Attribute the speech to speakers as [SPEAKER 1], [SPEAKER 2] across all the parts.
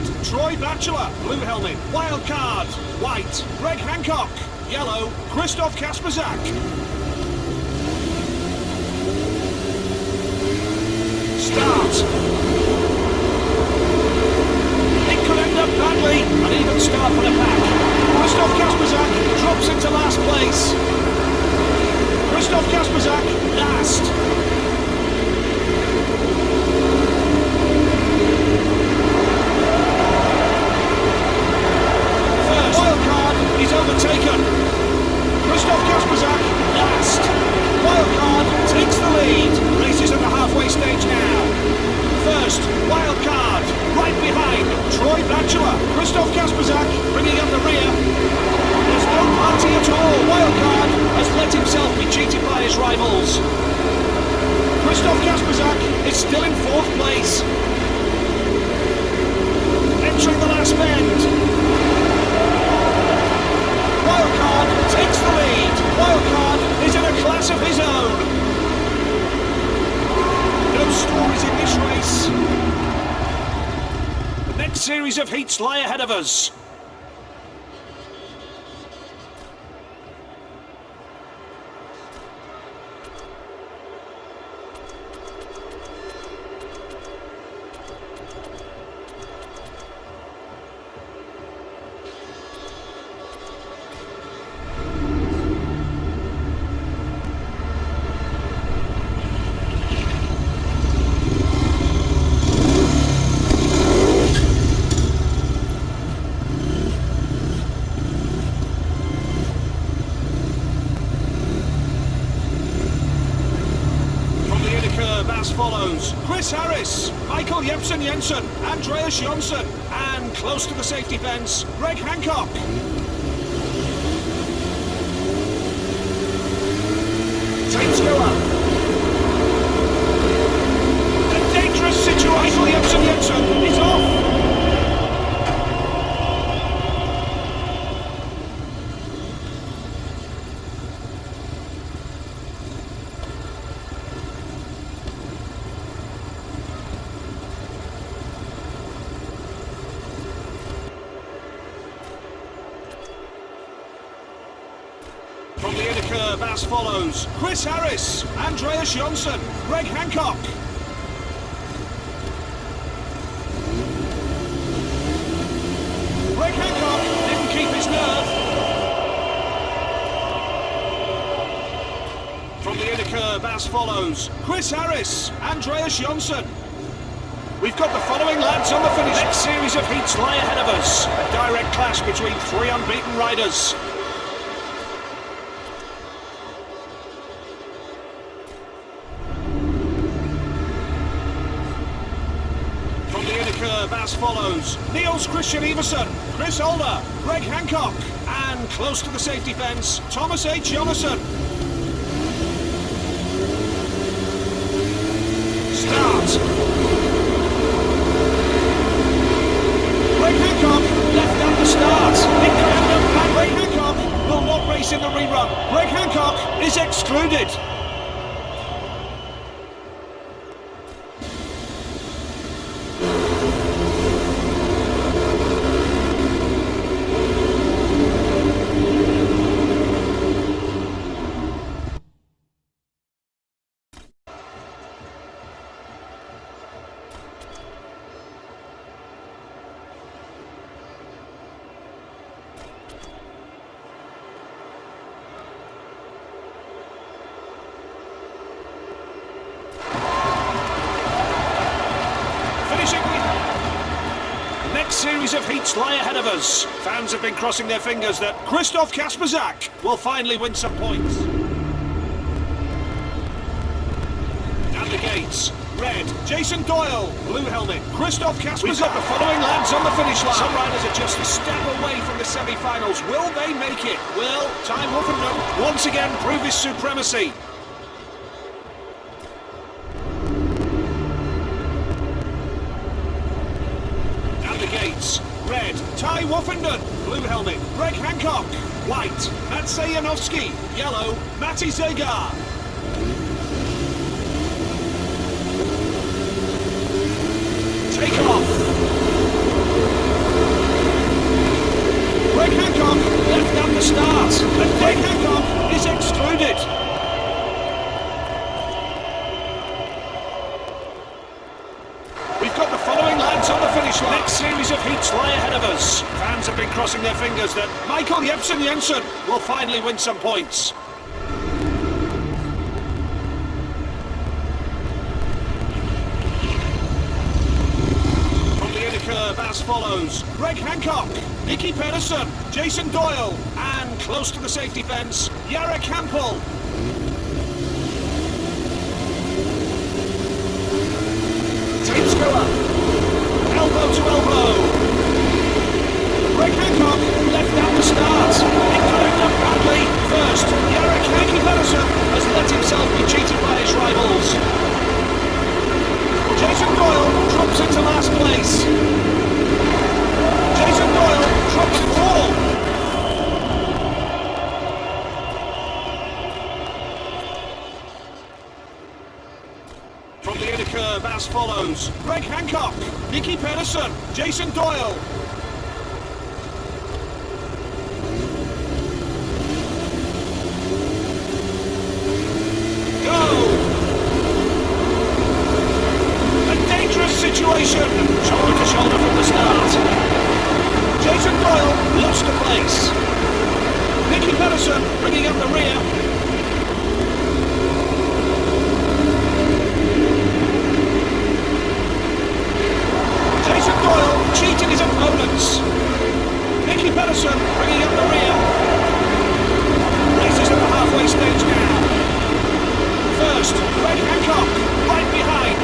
[SPEAKER 1] Red, Troy Batchelor. Blue helmet, wild card. White, Greg Hancock. Yellow, Christoph Kasperzak. Start. It could end up badly. An even start for the pack. Christoph Kasperzak drops into last place. Christoph Kasperzak, last. First, wildcard, he's overtaken. Christoph Kasperzak, last. Wildcard takes the lead. Race is at the halfway stage now. First, wildcard, right behind, Troy Batchelor. Christoph Kasperzak bringing up the rear. There's no party at all. Wildcard has let himself be cheated by his rivals. Christoph Kasperzak is still in fourth place. Entering the last bend. Wildcard takes the lead. Wildcard is in a class of his own. No stories in this race. The next series of heats lie ahead of us. As follows: Chris Harris, Michael Jensen, Andreas Jonsson, and close to the safety fence, Greg Hancock. Times go up. A dangerous situation. Michael Jensen is off. From the inner curve as follows: Chris Harris, Andreas Jonsson, Greg Hancock. Greg Hancock didn't keep his nerve. From the inner curve as follows: Chris Harris, Andreas Jonsson. We've got the following lads on the finish. Next series of heats lie ahead of us. A direct clash between three unbeaten riders. As follows: Niels Christian Iversen, Chris Holder, Greg Hancock, and close to the safety fence, Thomas H. Jonasson. Start. Greg Hancock left at the start. It could end up bad. Greg Hancock will not race in the rerun. Greg Hancock is excluded. Series of heats lie ahead of us. Fans have been crossing their fingers that Christoph Kasperzak will finally win some points. At the gates, red, Jason Doyle, blue helmet, Christoph Kasperzak. We've got the following lads on the finish line. Some riders are just a step away from the semi-finals. Will they make it? Will Ty Wolfenden once again prove his supremacy? Gates, red, Ty Wolfenden, blue helmet, Greg Hancock, white, Matsej Janowski, yellow, Matti Zagar. Take off. line. Next series of heats lie ahead of us. Fans have been crossing their fingers that Michael Jensen will finally win some points. Curve as follows: Greg Hancock, Nicky Pedersen, Jason Doyle, and close to the safety fence, Yara Campbell. Tapes go up, elbow to elbow. Greg Hancock left down the start. It could end up badly. First, Nicky Pedersen has let himself be cheated by his rivals. Jason Doyle drops into last place. Jason Doyle drops it all. From the inner curve as follows: Greg Hancock, Nicky Pedersen, Jason Doyle. Situation, shoulder to shoulder from the start. Jason Doyle lost a place. Nicky Pedersen bringing up the rear. Jason Doyle cheating his opponents. Nicky Pedersen bringing up the rear. Races at the halfway stage now. First, Greg Hancock right behind.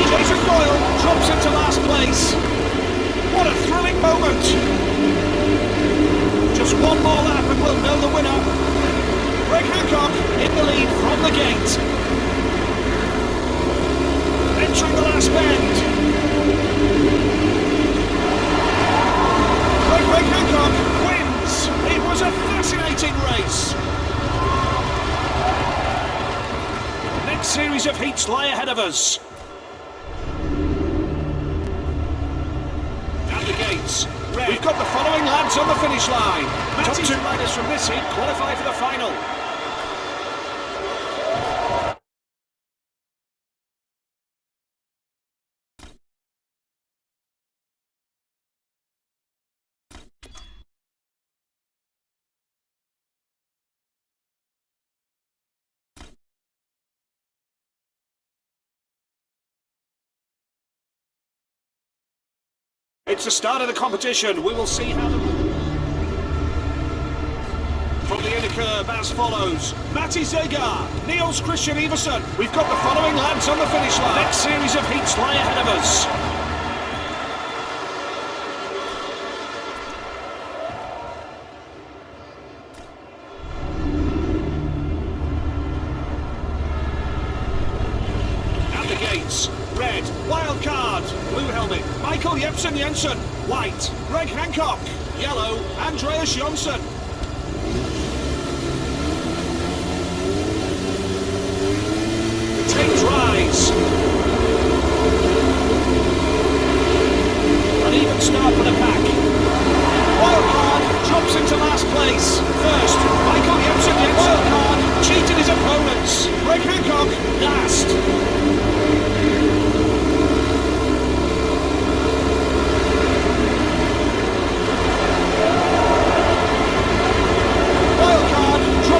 [SPEAKER 1] Jason Doyle drops into last place. What a thrilling moment. Just one more lap and we'll know the winner. Greg Hancock in the lead from the gate. Entering the last bend. Greg Hancock wins. It was a fascinating race. Next series of heats lie ahead of us. We've got the following lads on the finish line. Top two riders from this heat qualify for the final. It's the start of the competition. We will see how the... From the inner curve as follows: Matty Zagar, Niels Christian Everson. We've got the following lads on the finish line. Next series of heats lie ahead of us. At the gates. Red, wild card, blue helmet, Michael Jensen, white, Greg Hancock, yellow, Andreas Jonsson. The tapes rise. An even start for the pack. Wild card drops into last place. First, Michael Jensen, wild card, cheated his opponents. Greg Hancock, last.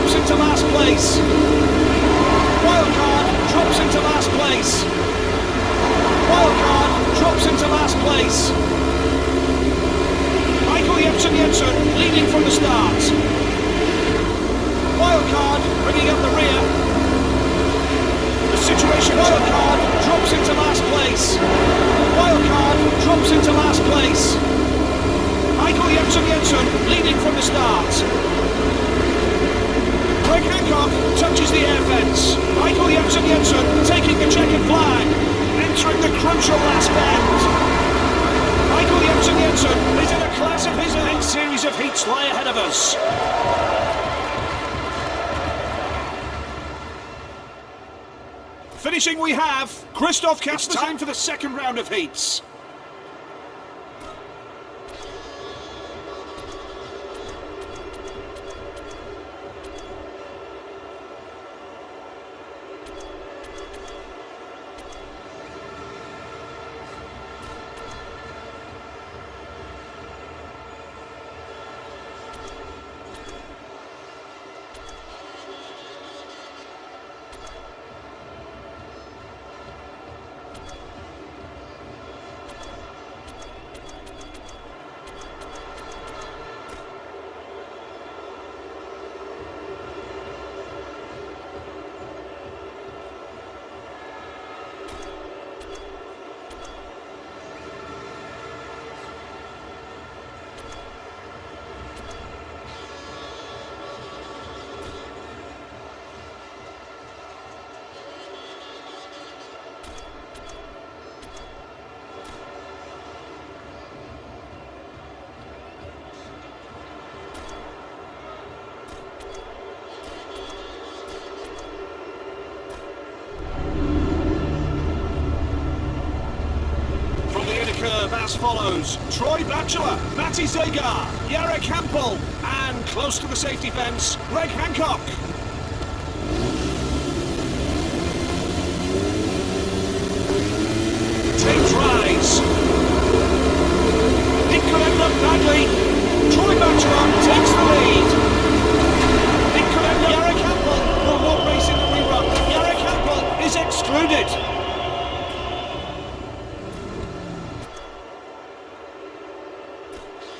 [SPEAKER 1] Into last place. Wildcard drops into last place. Wildcard drops into last place. Michael Jensen leading from the start. Wildcard bringing up the rear. The situation. Wildcard drops into last place. Wildcard drops into last place. Michael Jensen leading from the start. Greg Hancock touches the air fence. Michael Jensen taking the checkered flag, entering the crucial last bend. Michael Jensen is in a class of his own. Next series of heats lie ahead of us. Finishing we have Christoph Kasper. It's time for the second round of heats. as follows. Troy Batchelor, Matty Zagar, Jarek Hampel, and close to the safety fence, Greg Hancock. Team tries. It could end up badly. Troy Batchelor takes the lead. It could end up... Jarek Hampel will not race in the rerun. Jarek Hampel is excluded.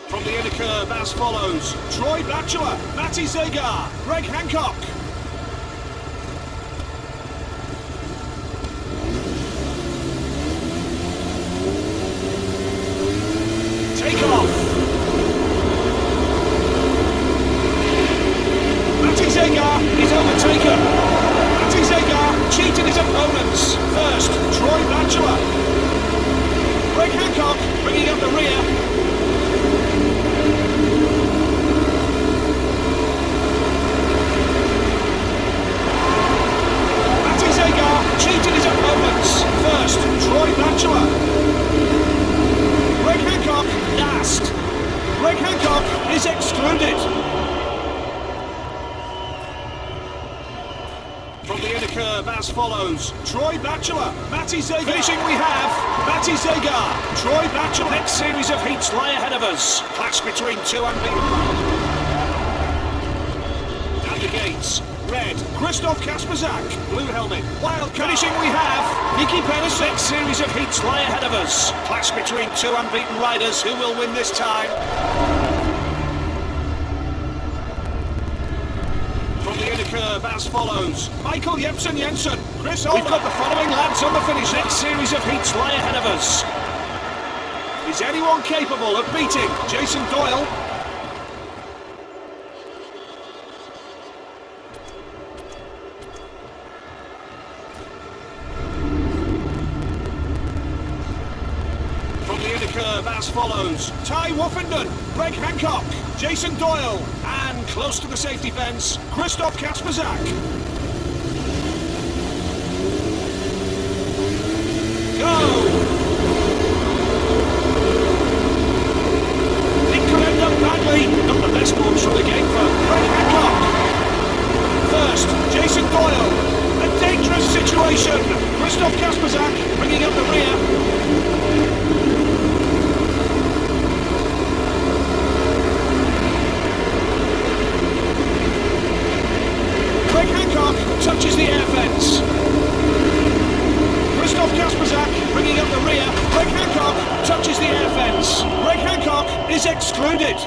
[SPEAKER 1] From the inner curve as follows. Troy Batchelor, Matty Zagar, Greg Hancock. Take off. Matty Zagar is overtaken. Matty Zagar cheated his opponents. First, Troy Batchelor. Greg Hancock bringing up the rear. Cheated his opponents. First, Troy Batchelor. Greg Hancock last. Greg Hancock is excluded. From the inner curve as follows. Troy Batchelor, Matty Zagar. Finishing we have Matty Zagar. Troy Batchelor. Next series of heats lie ahead of us. Clash between two unbeaten. At the gates. Red, Christoph Kasperzak. Blue helmet, wild card. Finishing we have Nicky Pettis. Next series of heats lie ahead of us. Clash between two unbeaten riders. Who will win this time? From the inner curve as follows. Michael Jensen. Chris Older. We've got the following lads on the finish. Next series of heats lie ahead of us. Is anyone capable of beating Jason Doyle? Curve as follows. Ty Woffenden, Greg Hancock, Jason Doyle, and close to the safety fence, Christoph Kasperzak. Go! It could end up badly. Not the best launch from the gate for Greg Hancock. First, Jason Doyle. A dangerous situation. Christoph Kasperzak bringing up the rear. Greg Hancock touches the air fence. Christoph Kasperzak bringing up the rear. Greg Hancock touches the air fence. Greg Hancock is excluded.